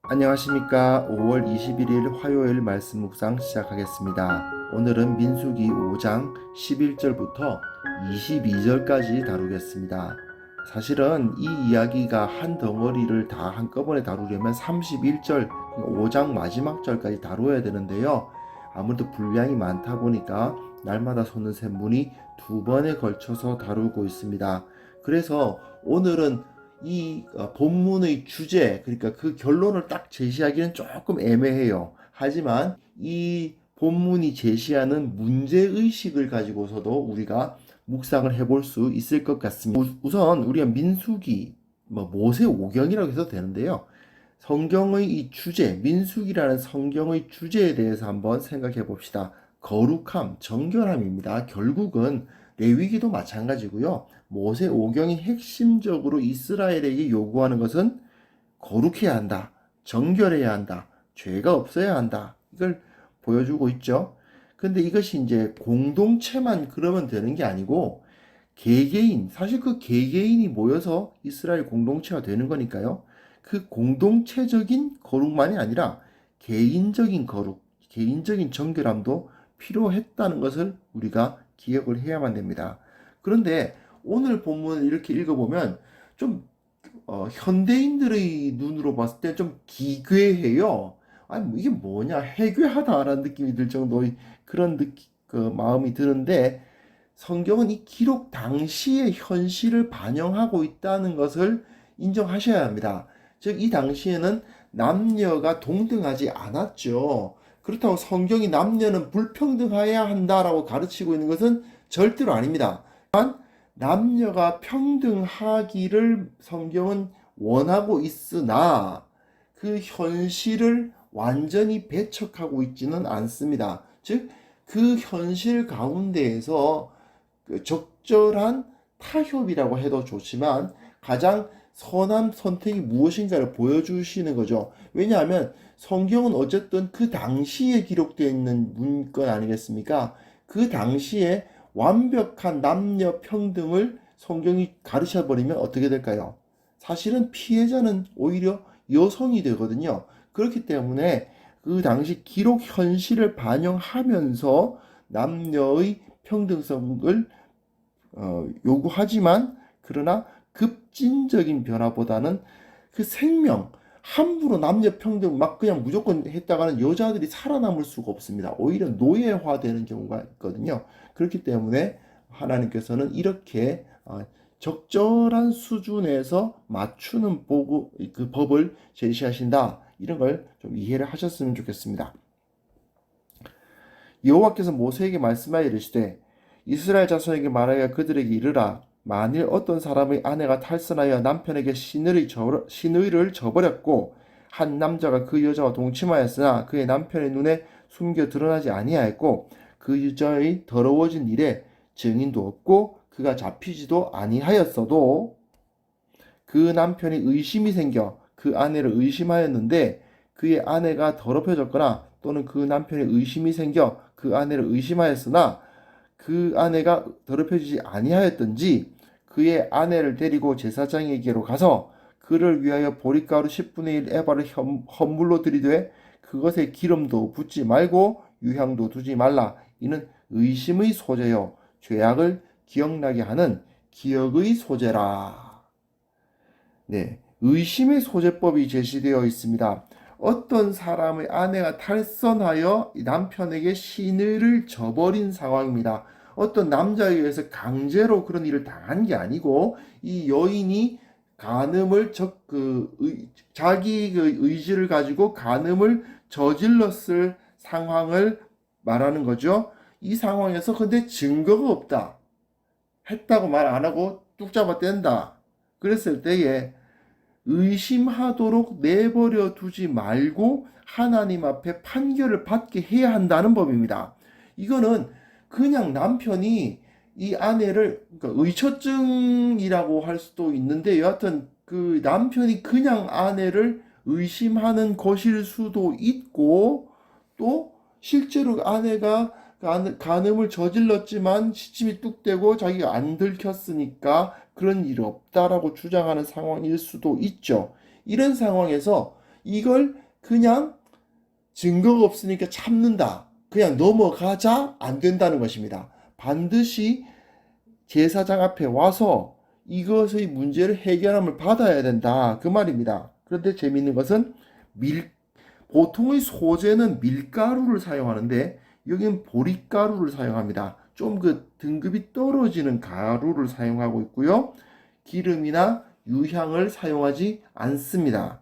안녕하십니까. 5월 21일 화요일 말씀 묵상 시작하겠습니다. 오늘은 민수기 5장 11절부터 22절까지 다루겠습니다. 사실은 이 이야기가 한 덩어리를 다 한꺼번에 다루려면 31절, 5장 마지막 절까지 다루어야 되는데요. 아무래도 분량이 많다 보니까 날마다 솟는 샘문이 두 번에 걸쳐서 다루고 있습니다. 그래서 오늘은 이 본문의 주제, 그러니까 그 결론을 딱 제시하기는 조금 애매해요. 하지만 이 본문이 제시하는 문제의식을 가지고서도 우리가 묵상을 해볼 수 있을 것 같습니다. 우선 우리가 민수기, 모세오경이라고 해도 되는데요. 성경의 이 주제, 민수기라는 성경의 주제에 대해서 한번 생각해 봅시다. 거룩함, 정결함입니다. 결국은 레위기도 마찬가지고요. 모세오경이 핵심적으로 이스라엘에게 요구하는 것은 거룩해야 한다, 정결해야 한다, 죄가 없어야 한다. 이걸 보여주고 있죠. 근데 이것이 이제 공동체만 그러면 되는 게 아니고 개개인, 사실 그 개개인이 모여서 이스라엘 공동체가 되는 거니까요. 그 공동체적인 거룩만이 아니라 개인적인 거룩, 개인적인 정결함도 필요했다는 것을 우리가 기억을 해야만 됩니다. 그런데 오늘 본문을 이렇게 읽어보면 좀 현대인들의 눈으로 봤을 때 좀 기괴해요. 아니, 뭐 이게 뭐냐, 해괴하다라는 느낌이 들 정도의 그런 마음이 드는데, 성경은 이 기록 당시의 현실을 반영하고 있다는 것을 인정하셔야 합니다. 즉, 이 당시에는 남녀가 동등하지 않았죠. 그렇다고 성경이 남녀는 불평등해야 한다라고 가르치고 있는 것은 절대로 아닙니다. 남녀가 평등하기를 성경은 원하고 있으나 그 현실을 완전히 배척하고 있지는 않습니다. 즉, 그 현실 가운데에서 그 적절한 타협이라고 해도 좋지만 가장 선한 선택이 무엇인가를 보여주시는 거죠. 왜냐하면 성경은 어쨌든 그 당시에 기록되어 있는 문건 아니겠습니까? 그 당시에 완벽한 남녀 평등을 성경이 가르쳐 버리면 어떻게 될까요? 사실은 피해자는 오히려 여성이 되거든요. 그렇기 때문에 그 당시 기록 현실을 반영하면서 남녀의 평등성을 요구하지만, 그러나 급진적인 변화보다는 그 생명, 함부로 남녀 평등 막 그냥 무조건 했다가는 여자들이 살아남을 수가 없습니다. 오히려 노예화되는 경우가 있거든요. 그렇기 때문에 하나님께서는 이렇게 적절한 수준에서 맞추는 그 법을 제시하신다. 이런 걸 좀 이해를 하셨으면 좋겠습니다. 여호와께서 모세에게 말씀하여 이르시되 이스라엘 자손에게 말하여 그들에게 이르라. 만일 어떤 사람의 아내가 탈선하여 남편에게 신의를 저버렸고 한 남자가 그 여자와 동침하였으나 그의 남편의 눈에 숨겨 드러나지 아니하였고 그 여자의 더러워진 일에 증인도 없고 그가 잡히지도 아니하였어도 그 남편이 의심이 생겨 그 아내를 의심하였는데 그의 아내가 더럽혀졌거나 또는 그 남편이 의심이 생겨 그 아내를 의심하였으나 그 아내가 더럽혀지지 아니하였던지 그의 아내를 데리고 제사장에게로 가서 그를 위하여 보리가루 10분의 1 에바를 헌물로 드리되 그것에 기름도 붓지 말고 유향도 두지 말라. 이는 의심의 소재요 죄악을 기억나게 하는 기억의 소재라. 네, 의심의 소재법이 제시되어 있습니다. 어떤 사람의 아내가 탈선하여 남편에게 신의를 저버린 상황입니다. 어떤 남자에 의해서 강제로 그런 일을 당한 게 아니고 이 여인이 자기 그 의지를 가지고 간음을 저질렀을 상황을 말하는 거죠. 이 상황에서 근데 증거가 없다. 했다고 말 안 하고 뚝 잡아 뗀다. 그랬을 때에 의심하도록 내버려 두지 말고 하나님 앞에 판결을 받게 해야 한다는 법입니다. 이거는 그냥 남편이 이 아내를, 그러니까 의처증이라고 할 수도 있는데, 여하튼 그 남편이 그냥 아내를 의심하는 것일 수도 있고, 또 실제로 아내가 간음을 저질렀지만 시침이 뚝 떼고 자기가 안 들켰으니까 그런 일이 없다라고 주장하는 상황일 수도 있죠. 이런 상황에서 이걸 그냥 증거가 없으니까 참는다, 그냥 넘어가자, 안 된다는 것입니다. 반드시 제사장 앞에 와서 이것의 문제를 해결함을 받아야 된다, 그 말입니다. 그런데 재미있는 것은 보통의 소재는 밀가루를 사용하는데 여기는 보릿가루를 사용합니다. 좀 그 등급이 떨어지는 가루를 사용하고 있고요. 기름이나 유향을 사용하지 않습니다.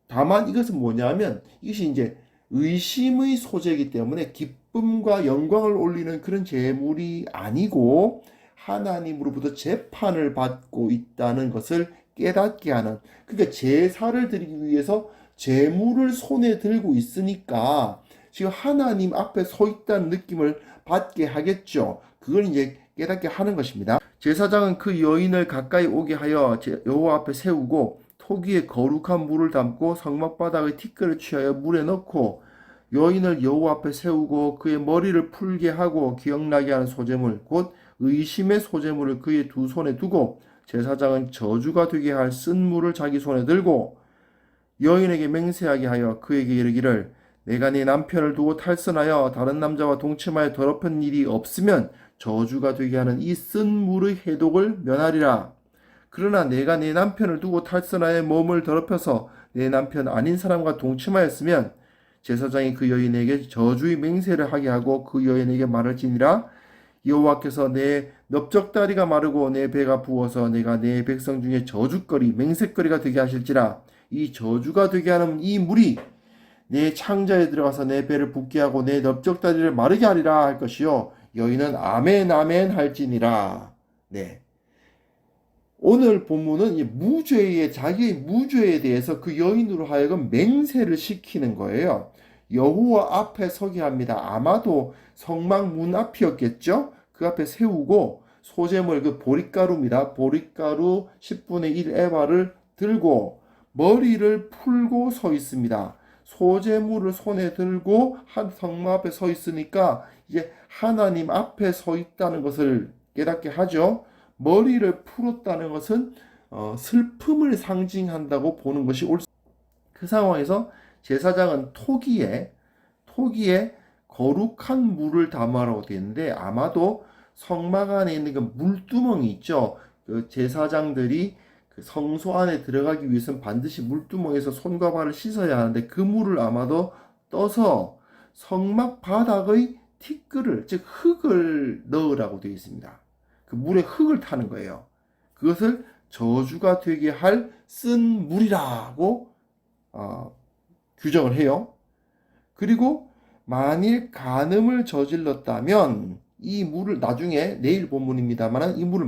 다만 이것은 뭐냐면 이것이 이제 의심의 소재이기 때문에 기쁨과 영광을 올리는 그런 제물이 아니고 하나님으로부터 재판을 받고 있다는 것을 깨닫게 하는, 그러니까 제사를 드리기 위해서 제물을 손에 들고 있으니까 지금 하나님 앞에 서 있다는 느낌을 받게 하겠죠. 그걸 이제 깨닫게 하는 것입니다. 제사장은 그 여인을 가까이 오게 하여 여호와 앞에 세우고 토기에 거룩한 물을 담고 성막바닥의 티끌을 취하여 물에 넣고 여인을 여호와 앞에 세우고 그의 머리를 풀게 하고 기억나게 하는 소재물 곧 의심의 소재물을 그의 두 손에 두고 제사장은 저주가 되게 할 쓴 물을 자기 손에 들고 여인에게 맹세하게 하여 그에게 이르기를 내가 네 남편을 두고 탈선하여 다른 남자와 동침하여 더럽힌 일이 없으면 저주가 되게 하는 이 쓴 물의 해독을 면하리라. 그러나 내가 네 남편을 두고 탈선하여 몸을 더럽혀서 내 남편 아닌 사람과 동침하였으면 제사장이 그 여인에게 저주의 맹세를 하게 하고 그 여인에게 말할지니라. 여호와께서 내 넓적다리가 마르고 내 배가 부어서 내가 내 백성 중에 저주거리 맹세거리가 되게 하실지라. 이 저주가 되게 하는 이 물이 내 창자에 들어가서 내 배를 붓게 하고 내 넓적다리를 마르게 하리라 할 것이요 여인은 아멘 아멘 할지니라. 네. 오늘 본문은 무죄의 자기의 무죄에 대해서 그 여인으로 하여금 맹세를 시키는 거예요. 여호와 앞에 서게 합니다. 아마도 성막 문 앞이었겠죠. 그 앞에 세우고 소재물 그 보릿가루입니다. 보릿가루 10분의 1 에바를 들고 머리를 풀고 서 있습니다. 소재물을 손에 들고 한 성막 앞에 서 있으니까 이제 하나님 앞에 서 있다는 것을 깨닫게 하죠. 머리를 풀었다는 것은 슬픔을 상징한다고 보는 것이 옳습니다. 그 상황에서 제사장은 토기에 거룩한 물을 담으라고 되어 있는데 아마도 성막 안에 있는 그 물두멍이 있죠. 그 제사장들이 그 성소 안에 들어가기 위해서는 반드시 물두멍에서 손과 발을 씻어야 하는데 그 물을 아마도 떠서 성막 바닥의 티끌을 즉 흙을 넣으라고 되어 있습니다. 그 물에 흙을 타는 거예요. 그것을 저주가 되게 할 쓴 물이라고 규정을 해요. 그리고 만일 간음을 저질렀다면 이 물을 나중에 내일 본문입니다만 이 물에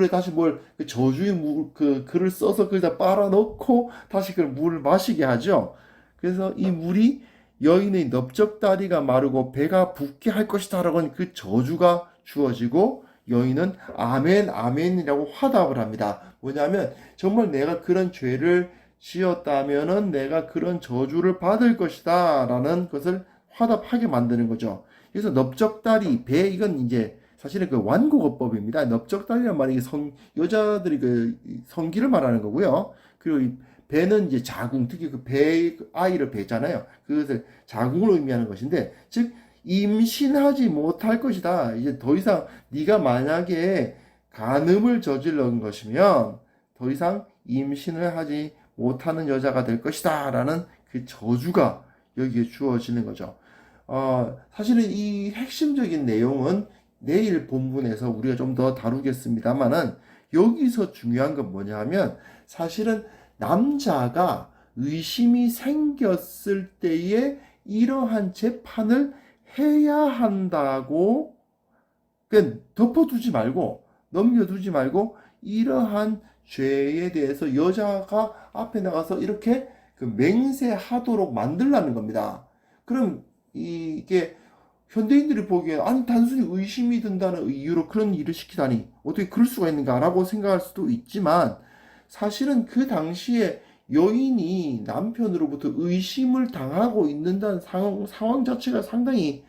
다시 그 저주의 물 그를 써서 거기다 빨아 넣고 다시 그 물을 마시게 하죠. 그래서 이 물이 여인의 넓적다리가 마르고 배가 붓게 할 것이다라고 하는 그 저주가 주어지고 여인은 아멘 아멘이라고 화답을 합니다. 뭐냐면 정말 내가 그런 죄를 지었다면은 내가 그런 저주를 받을 것이다 라는 것을 화답하게 만드는 거죠. 그래서 넓적다리, 배 이건 이제 사실은 그 완곡어법입니다. 넓적다리란 말이 여자들이 그 성기를 말하는 거고요. 그리고 이 배는 이제 자궁, 특히 그 아이를 배잖아요. 그것을 자궁을 의미하는 것인데 즉 임신하지 못할 것이다. 이제 더 이상 네가 만약에 간음을 저질른 것이면 더 이상 임신을 하지 못하는 여자가 될 것이다 라는 그 저주가 여기에 주어지는 거죠. 사실은 이 핵심적인 내용은 내일 본문에서 우리가 좀 더 다루겠습니다만은 여기서 중요한 건 뭐냐 하면 사실은 남자가 의심이 생겼을 때에 이러한 재판을 해야 한다고 그냥 덮어두지 말고 넘겨두지 말고 이러한 죄에 대해서 여자가 앞에 나가서 이렇게 그 맹세하도록 만들라는 겁니다. 그럼 이게 현대인들이 보기에 아니 단순히 의심이 든다는 이유로 그런 일을 시키다니 어떻게 그럴 수가 있는가라고 생각할 수도 있지만 사실은 그 당시에 여인이 남편으로부터 의심을 당하고 있는다는 상황 자체가 상당히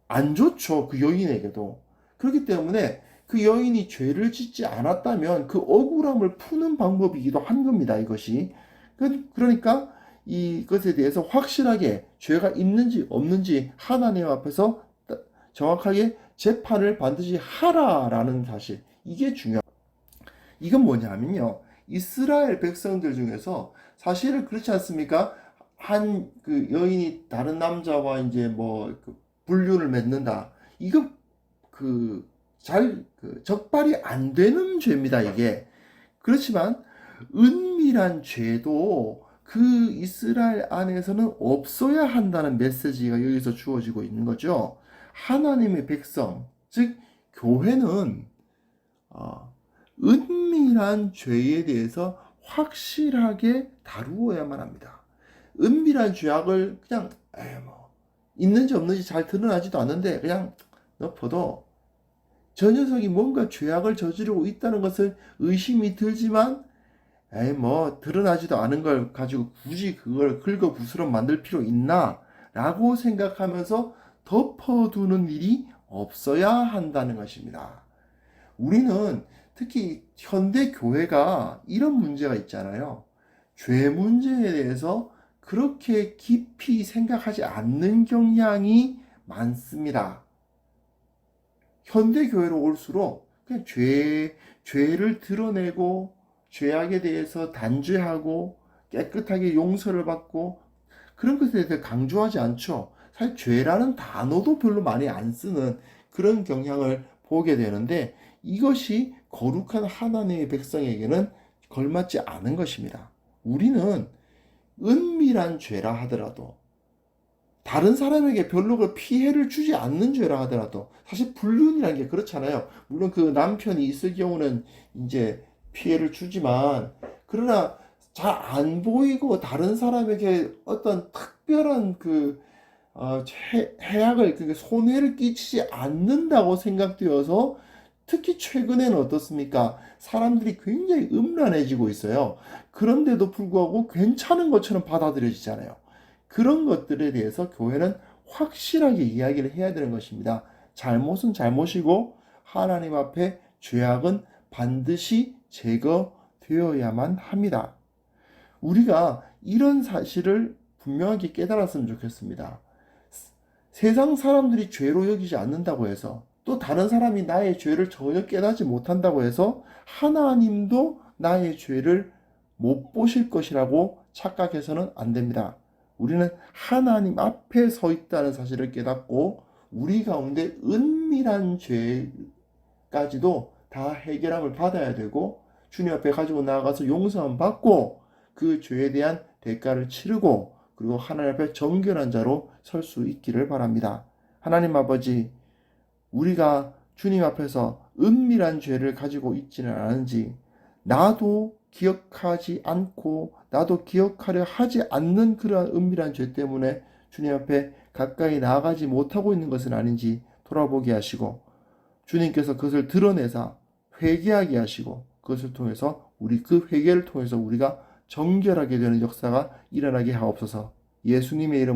안 좋죠. 그 여인에게도. 그렇기 때문에 그 여인이 죄를 짓지 않았다면 그 억울함을 푸는 방법이기도 한 겁니다. 이것이. 그러니까 이것에 대해서 확실하게 죄가 있는지 없는지 하나님 앞에서 정확하게 재판을 반드시 하라라는 사실, 이게 중요합니다. 이건 뭐냐면요, 이스라엘 백성들 중에서 사실은 그렇지 않습니까? 한 그 여인이 다른 남자와 이제 그 불륜을 맺는다. 이거 적발이 안 되는 죄입니다, 이게. 그렇지만 은밀한 죄도 그 이스라엘 안에서는 없어야 한다는 메시지가 여기서 주어지고 있는 거죠. 하나님의 백성, 즉 교회는 은밀한 죄에 대해서 확실하게 다루어야만 합니다. 은밀한 죄악을 그냥 있는지 없는지 잘 드러나지도 않는데 그냥 덮어도 저 녀석이 뭔가 죄악을 저지르고 있다는 것을 의심이 들지만 드러나지도 않은 걸 가지고 굳이 그걸 긁어부스럼 만들 필요 있나? 라고 생각하면서 덮어두는 일이 없어야 한다는 것입니다. 우리는 특히 현대 교회가 이런 문제가 있잖아요. 죄 문제에 대해서 그렇게 깊이 생각하지 않는 경향이 많습니다. 현대 교회로 올수록 그냥 죄를 드러내고 죄악에 대해서 단죄하고 깨끗하게 용서를 받고 그런 것에 대해서 강조하지 않죠. 사실 죄라는 단어도 별로 많이 안 쓰는 그런 경향을 보게 되는데 이것이 거룩한 하나님의 백성에게는 걸맞지 않은 것입니다. 우리는 은밀한 죄라 하더라도 다른 사람에게 별로 그 피해를 주지 않는 죄라 하더라도 사실 불륜이라는 게 그렇잖아요. 물론 그 남편이 있을 경우는 이제 피해를 주지만 그러나 잘 안 보이고 다른 사람에게 어떤 특별한 해악을 손해를 끼치지 않는다고 생각되어서 특히 최근에는 어떻습니까? 사람들이 굉장히 음란해지고 있어요. 그런데도 불구하고 괜찮은 것처럼 받아들여지잖아요. 그런 것들에 대해서 교회는 확실하게 이야기를 해야 되는 것입니다. 잘못은 잘못이고 하나님 앞에 죄악은 반드시 제거되어야만 합니다. 우리가 이런 사실을 분명하게 깨달았으면 좋겠습니다. 세상 사람들이 죄로 여기지 않는다고 해서 또 다른 사람이 나의 죄를 전혀 깨닫지 못한다고 해서 하나님도 나의 죄를 못 보실 것이라고 착각해서는 안 됩니다. 우리는 하나님 앞에 서 있다는 사실을 깨닫고 우리 가운데 은밀한 죄까지도 다 해결함을 받아야 되고 주님 앞에 가지고 나아가서 용서함 받고 그 죄에 대한 대가를 치르고 그리고 하나님 앞에 정결한 자로 설 수 있기를 바랍니다. 하나님 아버지, 우리가 주님 앞에서 은밀한 죄를 가지고 있지는 않은지 나도 기억하지 않고 나도 기억하려 하지 않는 그러한 은밀한 죄 때문에 주님 앞에 가까이 나아가지 못하고 있는 것은 아닌지 돌아보게 하시고 주님께서 그것을 드러내사 회개하게 하시고 그것을 통해서 그 회개를 통해서 우리가 정결하게 되는 역사가 일어나게 하옵소서. 예수님의 이름으로